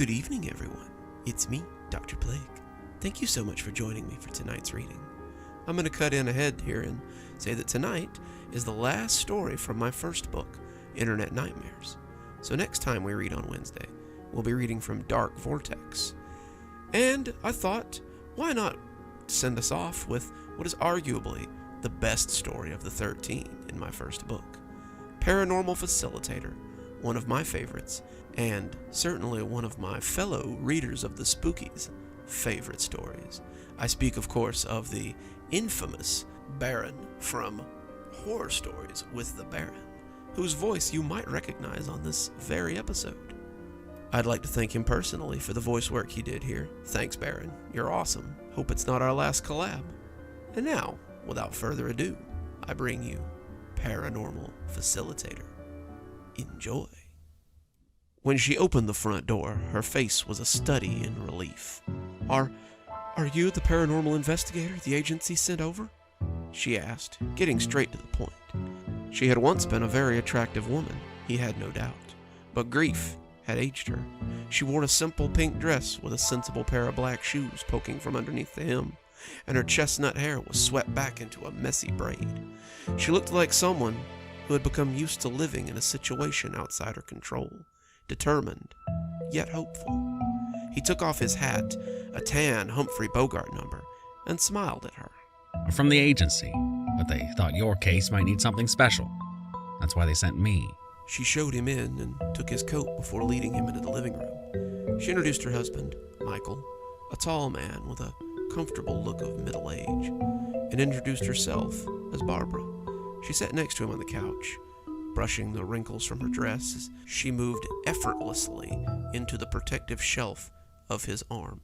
Good evening, everyone. It's me, Dr. Plague. Thank you so much for joining me for tonight's reading. I'm going to cut in ahead here and say that tonight is the last story from my first book, Internet Nightmares. So next time we read on Wednesday, we'll be reading from Dark Vortex. And I thought, why not send us off with what is arguably the best story of the 13 in my first book, Paranormal Facilitator, one of my favorites, and certainly one of my fellow readers of the Spookies' favorite stories. I speak, of course, of the infamous Baron from Horror Stories with the Baron, whose voice you might recognize on this very episode. I'd like to thank him personally for the voice work he did here. Thanks, Baron. You're awesome. Hope it's not our last collab. And now, without further ado, I bring you Paranormal Facilitator. Enjoy. When she opened the front door, her face was a study in relief. Are you the paranormal investigator the agency sent over? She asked, getting straight to the point. She had once been a very attractive woman, he had no doubt, but grief had aged her. She wore a simple pink dress with a sensible pair of black shoes poking from underneath the hem, and her chestnut hair was swept back into a messy braid. She looked like someone who had become used to living in a situation outside her control, determined, yet hopeful. He took off his hat, a tan Humphrey Bogart number, and smiled at her. From the agency, but they thought your case might need something special. That's why they sent me. She showed him in and took his coat before leading him into the living room. She introduced her husband, Michael, a tall man with a comfortable look of middle age, and introduced herself as Barbara. She sat next to him on the couch, brushing the wrinkles from her dress as she moved effortlessly into the protective shelf of his arm.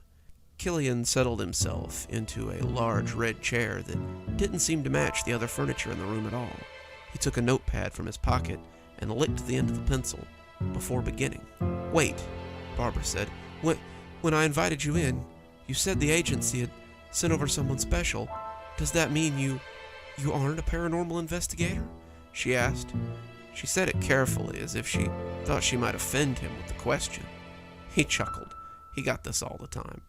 Killian settled himself into a large red chair that didn't seem to match the other furniture in the room at all. He took a notepad from his pocket and licked the end of the pencil before beginning. "Wait," Barbara said. When I invited you in, you said the agency had sent over someone special. Does that mean you aren't a paranormal investigator?" she asked. She said it carefully, as if she thought she might offend him with the question. He chuckled. He got this all the time.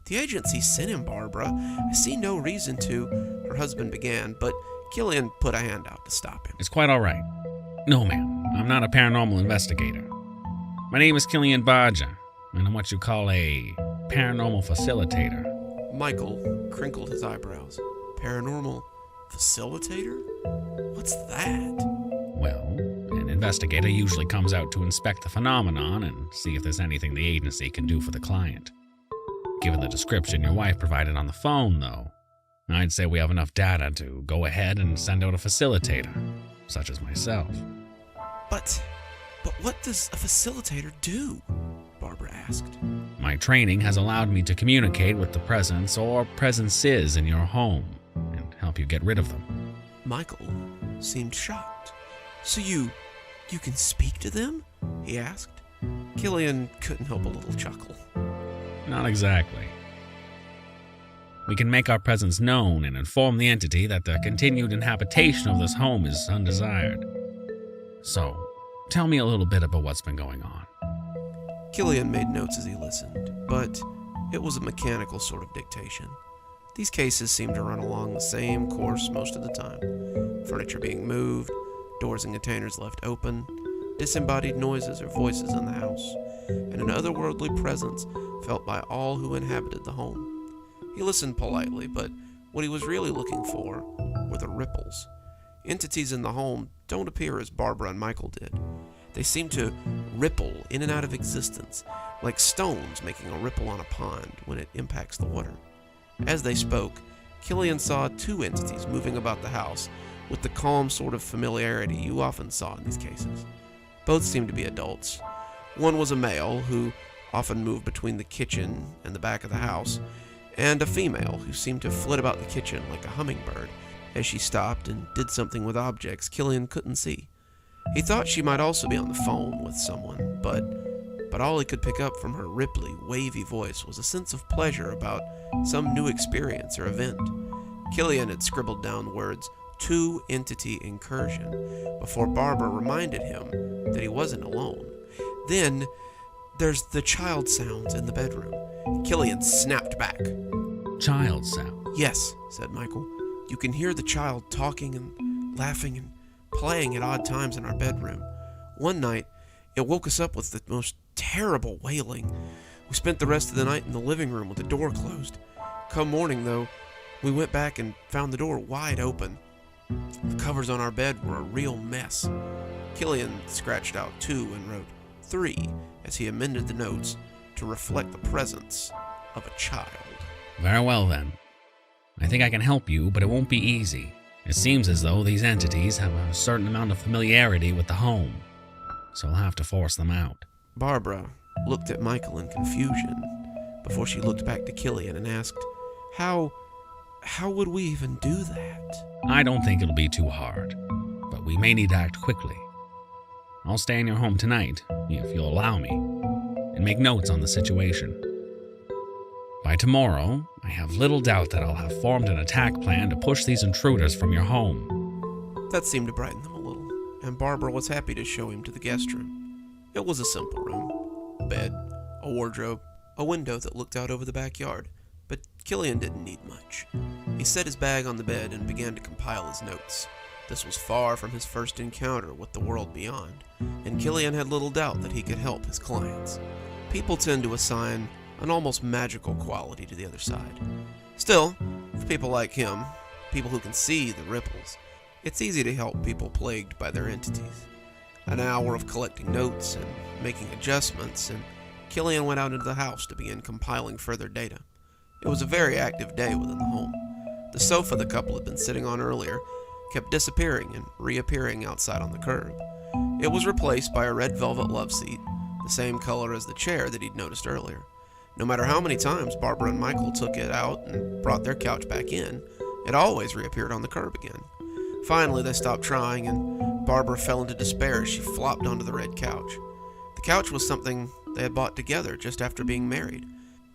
"The agency sent him, Barbara. I see no reason to," her husband began, but Killian put a hand out to stop him. It's quite all right. No, ma'am, I'm not a paranormal investigator. My name is Killian Baja, and I'm what you call a paranormal facilitator. Michael crinkled his eyebrows. Paranormal facilitator? What's that? Well, an investigator usually comes out to inspect the phenomenon and see if there's anything the agency can do for the client. Given the description your wife provided on the phone, though, I'd say we have enough data to go ahead and send out a facilitator, such as myself. But what does a facilitator do? Barbara asked. My training has allowed me to communicate with the presence or presences in your home and help you get rid of them. Michael seemed shocked. "So you can speak to them?" he asked. Killian couldn't help a little chuckle. Not exactly. We can make our presence known and inform the entity that the continued inhabitation of this home is undesired. So, tell me a little bit about what's been going on. Killian made notes as he listened, but it was a mechanical sort of dictation. These cases seemed to run along the same course most of the time. Furniture being moved, doors and containers left open, disembodied noises or voices in the house, and an otherworldly presence felt by all who inhabited the home. He listened politely, but what he was really looking for were the ripples. Entities in the home don't appear as Barbara and Michael did. They seem to ripple in and out of existence, like stones making a ripple on a pond when it impacts the water. As they spoke, Killian saw two entities moving about the house with the calm sort of familiarity you often saw in these cases. Both seemed to be adults. One was a male who often moved between the kitchen and the back of the house, and a female who seemed to flit about the kitchen like a hummingbird as she stopped and did something with objects Killian couldn't see. He thought she might also be on the phone with someone, but all he could pick up from her ripply, wavy voice was a sense of pleasure about some new experience or event. Killian had scribbled down the words, "two-entity incursion," before Barbara reminded him that he wasn't alone. Then There's the child sounds in the bedroom. Killian snapped back. Child sound? Yes, said Michael. You can hear the child talking and laughing and playing at odd times in our bedroom. One night, it woke us up with the most terrible wailing. We spent the rest of the night in the living room with the door closed. Come morning, though, we went back and found the door wide open. The covers on our bed were a real mess. Killian scratched out 2 and wrote 3 as he amended the notes to reflect the presence of a child. Very well, then. I think I can help you, but it won't be easy. It seems as though these entities have a certain amount of familiarity with the home, so I'll have to force them out. Barbara looked at Michael in confusion before she looked back to Killian and asked, How would we even do that? I don't think it'll be too hard, but we may need to act quickly. I'll stay in your home tonight, if you'll allow me, and make notes on the situation. By tomorrow, I have little doubt that I'll have formed an attack plan to push these intruders from your home. That seemed to brighten them a little, and Barbara was happy to show him to the guest room. It was a simple room. A bed, a wardrobe, a window that looked out over the backyard, but Killian didn't need much. He set his bag on the bed and began to compile his notes. This was far from his first encounter with the world beyond, and Killian had little doubt that he could help his clients. People tend to assign an almost magical quality to the other side. Still, for people like him, people who can see the ripples, it's easy to help people plagued by their entities. An hour of collecting notes and making adjustments, and Killian went out into the house to begin compiling further data. It was a very active day within the home. The sofa the couple had been sitting on earlier kept disappearing and reappearing outside on the curb. It was replaced by a red velvet love seat, the same color as the chair that he'd noticed earlier. No matter how many times Barbara and Michael took it out and brought their couch back in, it always reappeared on the curb again. Finally, they stopped trying, and Barbara fell into despair as she flopped onto the red couch. The couch was something they had bought together just after being married,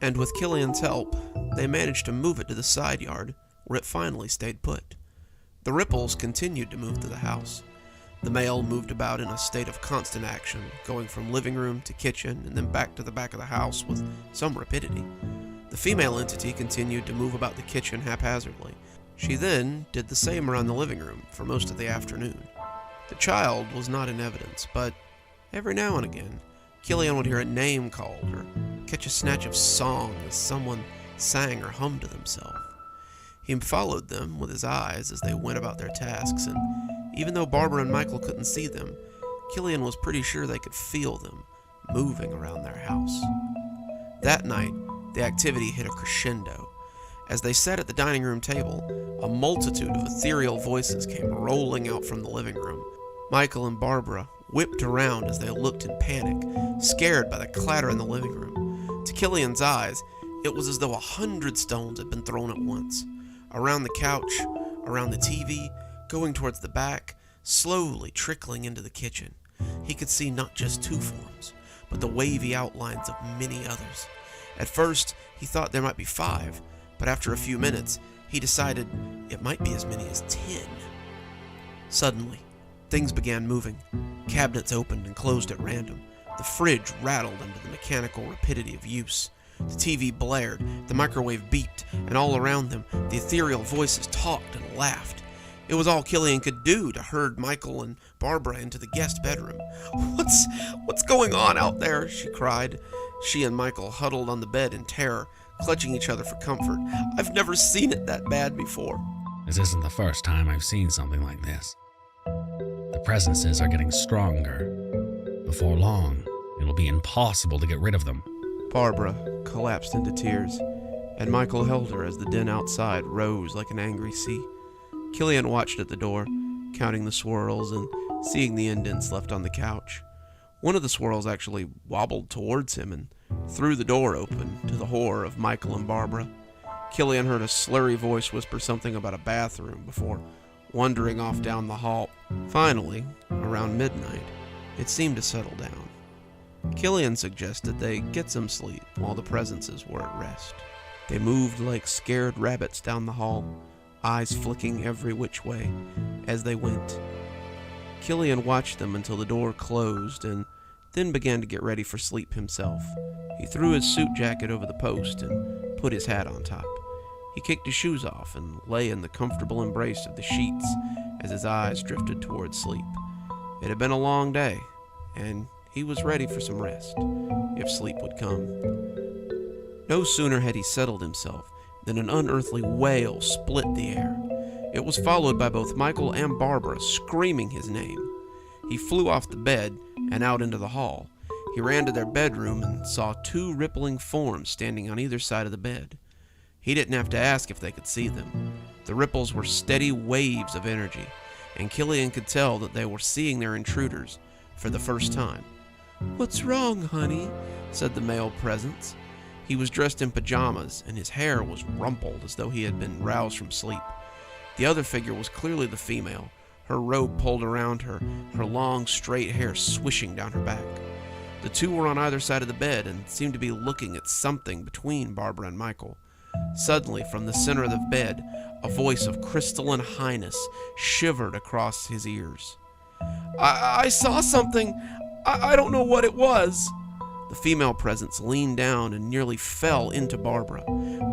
and with Killian's help, they managed to move it to the side yard, where it finally stayed put. The ripples continued to move through the house. The male moved about in a state of constant action, going from living room to kitchen and then back to the back of the house with some rapidity. The female entity continued to move about the kitchen haphazardly. She then did the same around the living room for most of the afternoon. The child was not in evidence, but every now and again, Killian would hear a name called or catch a snatch of song as someone sang or hummed to themselves. He followed them with his eyes as they went about their tasks, and even though Barbara and Michael couldn't see them, Killian was pretty sure they could feel them moving around their house. That night, the activity hit a crescendo. As they sat at the dining room table, a multitude of ethereal voices came rolling out from the living room. Michael and Barbara whipped around as they looked in panic, scared by the clatter in the living room. To Killian's eyes, it was as though 100 stones had been thrown at once. Around the couch, around the TV, going towards the back, slowly trickling into the kitchen. He could see not just 2 forms, but the wavy outlines of many others. At first, he thought there might be 5, but after a few minutes, he decided it might be as many as 10. Suddenly, things began moving. Cabinets opened and closed at random. The fridge rattled under the mechanical rapidity of use. The TV blared, the microwave beeped, and all around them, the ethereal voices talked and laughed. It was all Killian could do to herd Michael and Barbara into the guest bedroom. What's going on out there?" she cried. She and Michael huddled on the bed in terror, clutching each other for comfort. "I've never seen it that bad before." This isn't the first time I've seen something like this. The presences are getting stronger. Before long, it'll be impossible to get rid of them. Barbara collapsed into tears, and Michael held her as the din outside rose like an angry sea. Killian watched at the door, counting the swirls and seeing the indents left on the couch. One of the swirls actually wobbled towards him and threw the door open to the horror of Michael and Barbara. Killian heard a slurry voice whisper something about a bathroom before wandering off down the hall. Finally, around midnight, it seemed to settle down. Killian suggested they get some sleep while the presences were at rest. They moved like scared rabbits down the hall, eyes flicking every which way as they went. Killian watched them until the door closed and then began to get ready for sleep himself. He threw his suit jacket over the post and put his hat on top. He kicked his shoes off and lay in the comfortable embrace of the sheets as his eyes drifted toward sleep. It had been a long day, and he was ready for some rest, if sleep would come. No sooner had he settled himself than an unearthly wail split the air. It was followed by both Michael and Barbara screaming his name. He flew off the bed and out into the hall. He ran to their bedroom and saw two rippling forms standing on either side of the bed. He didn't have to ask if they could see them. The ripples were steady waves of energy, and Killian could tell that they were seeing their intruders for the first time. "What's wrong, honey?" said the male presence. He was dressed in pajamas, and his hair was rumpled as though he had been roused from sleep. The other figure was clearly the female, her robe pulled around her, her long, straight hair swishing down her back. The two were on either side of the bed and seemed to be looking at something between Barbara and Michael. Suddenly, from the center of the bed, a voice of crystalline highness shivered across his ears. I saw something. I don't know what it was." The female presence leaned down and nearly fell into Barbara.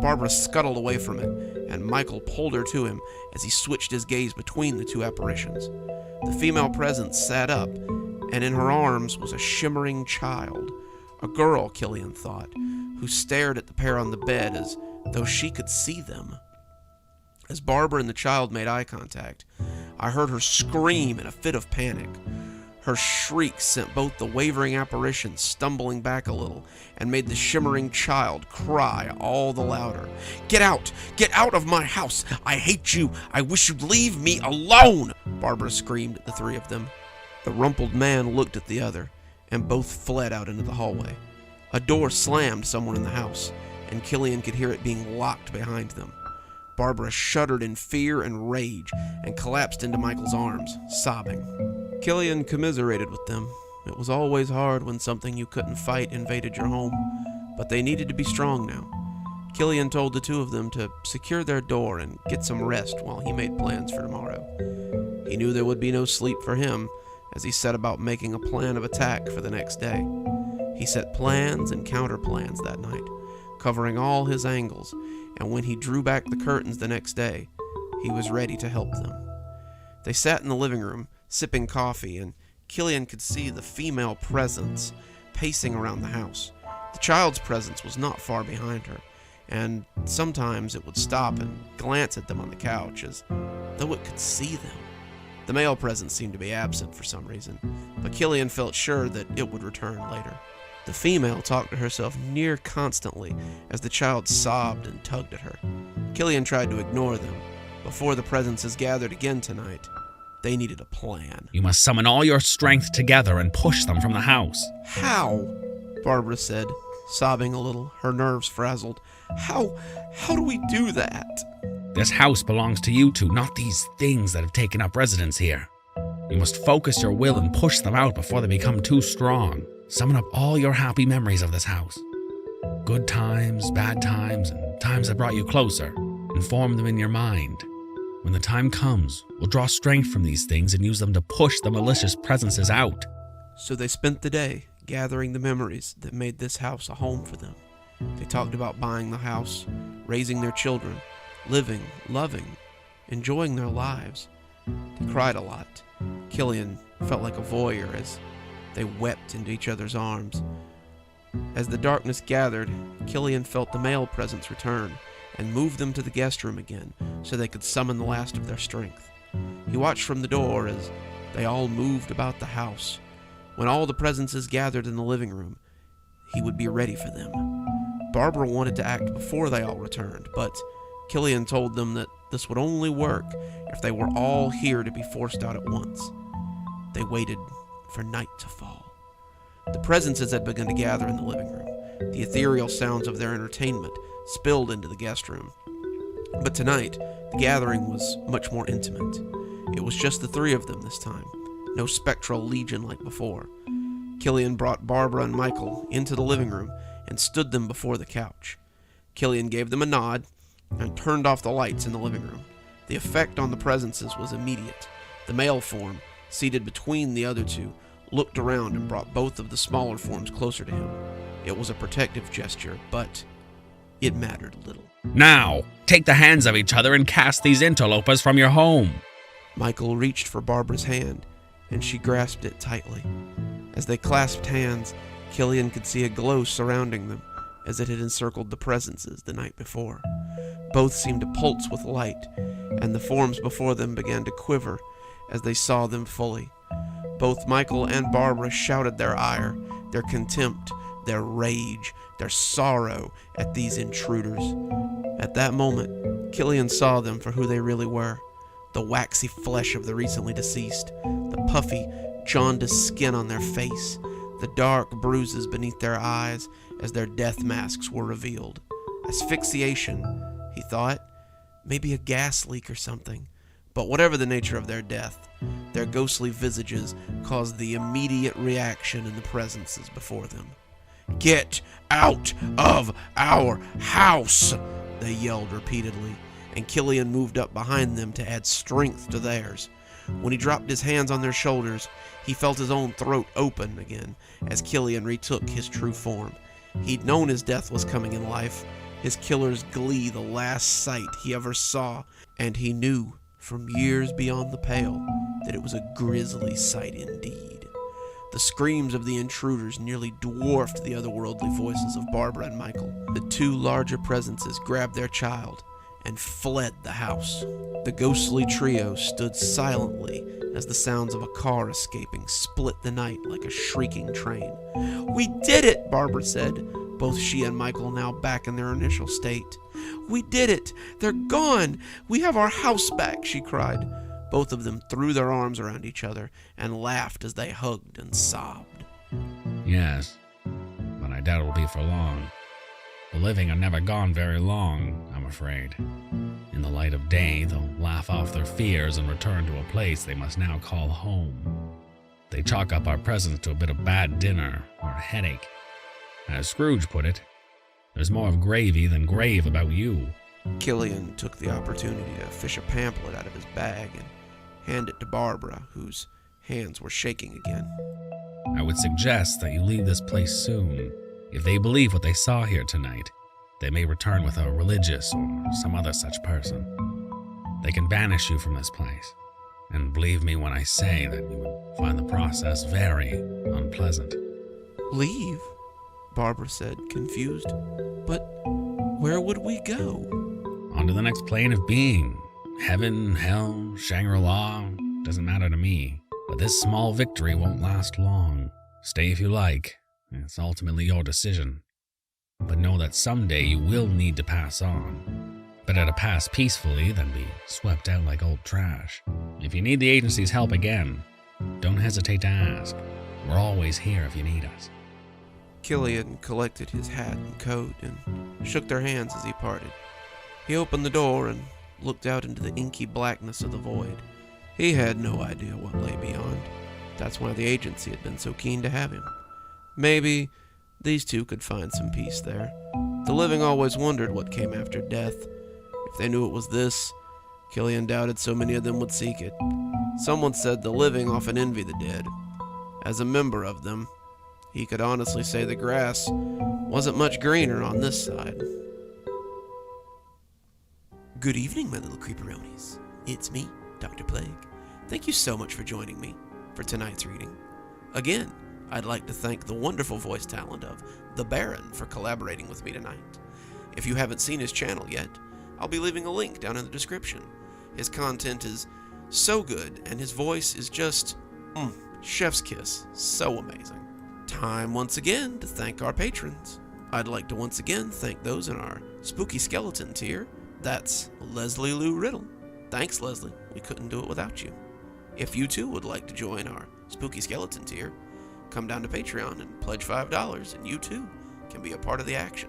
Barbara scuttled away from it, and Michael pulled her to him as he switched his gaze between the two apparitions. The female presence sat up, and in her arms was a shimmering child. A girl, Killian thought, who stared at the pair on the bed as though she could see them. As Barbara and the child made eye contact, I heard her scream in a fit of panic. Her shrieks sent both the wavering apparitions stumbling back a little and made the shimmering child cry all the louder. Get out! Get out of my house! I hate you! I wish you'd leave me alone!" Barbara screamed at the three of them. The rumpled man looked at the other, and both fled out into the hallway. A door slammed somewhere in the house, and Killian could hear it being locked behind them. Barbara shuddered in fear and rage and collapsed into Michael's arms, sobbing. Killian commiserated with them. It was always hard when something you couldn't fight invaded your home, but they needed to be strong now. Killian told the two of them to secure their door and get some rest while he made plans for tomorrow. He knew there would be no sleep for him as he set about making a plan of attack for the next day. He set plans and counterplans that night, covering all his angles, and when he drew back the curtains the next day, he was ready to help them. They sat in the living room, sipping coffee, and Killian could see the female presence pacing around the house. The child's presence was not far behind her, and sometimes it would stop and glance at them on the couch as though it could see them. The male presence seemed to be absent for some reason, but Killian felt sure that it would return later. The female talked to herself near constantly as the child sobbed and tugged at her. Killian tried to ignore them. Before the presences gathered again tonight, they needed a plan. "You must summon all your strength together and push them from the house." "How?" Barbara said, sobbing a little, her nerves frazzled. How do we do that?" "This house belongs to you two, not these things that have taken up residence here. You must focus your will and push them out before they become too strong. Summon up all your happy memories of this house. Good times, bad times, and times that brought you closer, and form them in your mind. When the time comes, we'll draw strength from these things and use them to push the malicious presences out." So they spent the day gathering the memories that made this house a home for them. They talked about buying the house, raising their children, living, loving, enjoying their lives. They cried a lot. Killian felt like a voyeur as they wept into each other's arms. As the darkness gathered, Killian felt the male presence return and moved them to the guest room again so they could summon the last of their strength. He watched from the door as they all moved about the house. When all the presences gathered in the living room, he would be ready for them. Barbara wanted to act before they all returned, but Killian told them that this would only work if they were all here to be forced out at once. They waited for night to fall. The presences had begun to gather in the living room. The ethereal sounds of their entertainment spilled into the guest room. But tonight, the gathering was much more intimate. It was just the three of them this time, no spectral legion like before. Killian brought Barbara and Michael into the living room and stood them before the couch. Killian gave them a nod and turned off the lights in the living room. The effect on the presences was immediate. The male form, seated between the other two, looked around and brought both of the smaller forms closer to him. It was a protective gesture, but it mattered little. Now, take the hands of each other and cast these interlopers from your home. Michael reached for Barbara's hand, and she grasped it tightly. As they clasped hands, Killian could see a glow surrounding them, as it had encircled the presences the night before. Both seemed to pulse with light, and the forms before them began to quiver as they saw them fully. Both Michael and Barbara shouted their ire, their contempt, their rage, their sorrow at these intruders. At that moment, Killian saw them for who they really were. The waxy flesh of the recently deceased, the puffy, jaundiced skin on their face, the dark bruises beneath their eyes as their death masks were revealed. Asphyxiation, he thought, maybe a gas leak or something. But whatever the nature of their death, their ghostly visages caused the immediate reaction in the presences before them. "Get out of our house!" they yelled repeatedly, and Killian moved up behind them to add strength to theirs. When he dropped his hands on their shoulders, he felt his own throat open again as Killian retook his true form. He'd known his death was coming in life, his killer's glee the last sight he ever saw, and he knew from years beyond the pale that it was a grisly sight indeed. The screams of the intruders nearly dwarfed the otherworldly voices of Barbara and Michael. The two larger presences grabbed their child and fled the house. The ghostly trio stood silently as the sounds of a car escaping split the night like a shrieking train. "We did it," Barbara said, both she and Michael now back in their initial state. "We did it! They're gone! We have our house back!" she cried. Both of them threw their arms around each other and laughed as they hugged and sobbed. Yes, but I doubt it'll be for long. The living are never gone very long, I'm afraid. In the light of day, they'll laugh off their fears and return to a place they must now call home. They chalk up our presence to a bit of bad dinner or a headache. As Scrooge put it, there's more of gravy than grave about you. Killian took the opportunity to fish a pamphlet out of his bag and hand it to Barbara, whose hands were shaking again. I would suggest that you leave this place soon. If they believe what they saw here tonight, they may return with a religious or some other such person. They can banish you from this place, and believe me when I say that you would find the process very unpleasant. "Leave?" Barbara said, confused. "But where would we go?" On to the next plane of being. Heaven, hell, Shangri-La, doesn't matter to me. But this small victory won't last long. Stay if you like. It's ultimately your decision. But know that someday you will need to pass on. Better to pass peacefully than be swept out like old trash. If you need the agency's help again, don't hesitate to ask. We're always here if you need us. Killian collected his hat and coat and shook their hands as he parted. He opened the door and looked out into the inky blackness of the void. He had no idea what lay beyond. That's why the agency had been so keen to have him. Maybe these two could find some peace there. The living always wondered what came after death. If they knew it was this, Killian doubted so many of them would seek it. Someone said the living often envy the dead. As a member of them, he could honestly say the grass wasn't much greener on this side. Good evening, my little creeperonis. It's me, Dr. Plague. Thank you so much for joining me for tonight's reading. Again, I'd like to thank the wonderful voice talent of the Baron for collaborating with me tonight. If you haven't seen his channel yet, I'll be leaving a link down in the description. His content is so good, and his voice is just, chef's kiss, so amazing. Time once again to thank our patrons. I'd like to once again thank those in our Spooky Skeleton tier. That's Leslie Lou Riddle. Thanks, Leslie. We couldn't do it without you. If you too would like to join our Spooky Skeleton tier, come down to Patreon and pledge $5, and you too can be a part of the action.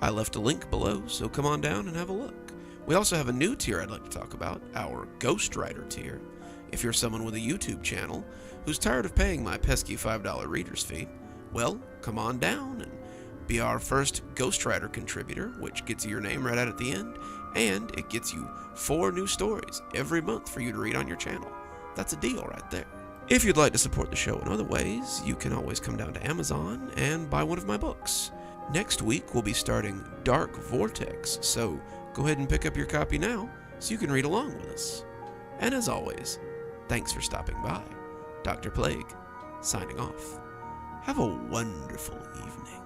I left a link below, so come on down and have a look. We also have a new tier I'd like to talk about, our Ghostwriter tier. If you're someone with a YouTube channel who's tired of paying my pesky $5 reader's fee, well, come on down and be our first Ghostwriter contributor, which gets you your name right out at the end, and it gets you 4 new stories every month for you to read on your channel. That's a deal right there. If you'd like to support the show in other ways, you can always come down to Amazon and buy one of my books. Next week, we'll be starting Dark Vortex, so go ahead and pick up your copy now so you can read along with us. And as always, thanks for stopping by. Dr. Plague, signing off. Have a wonderful evening.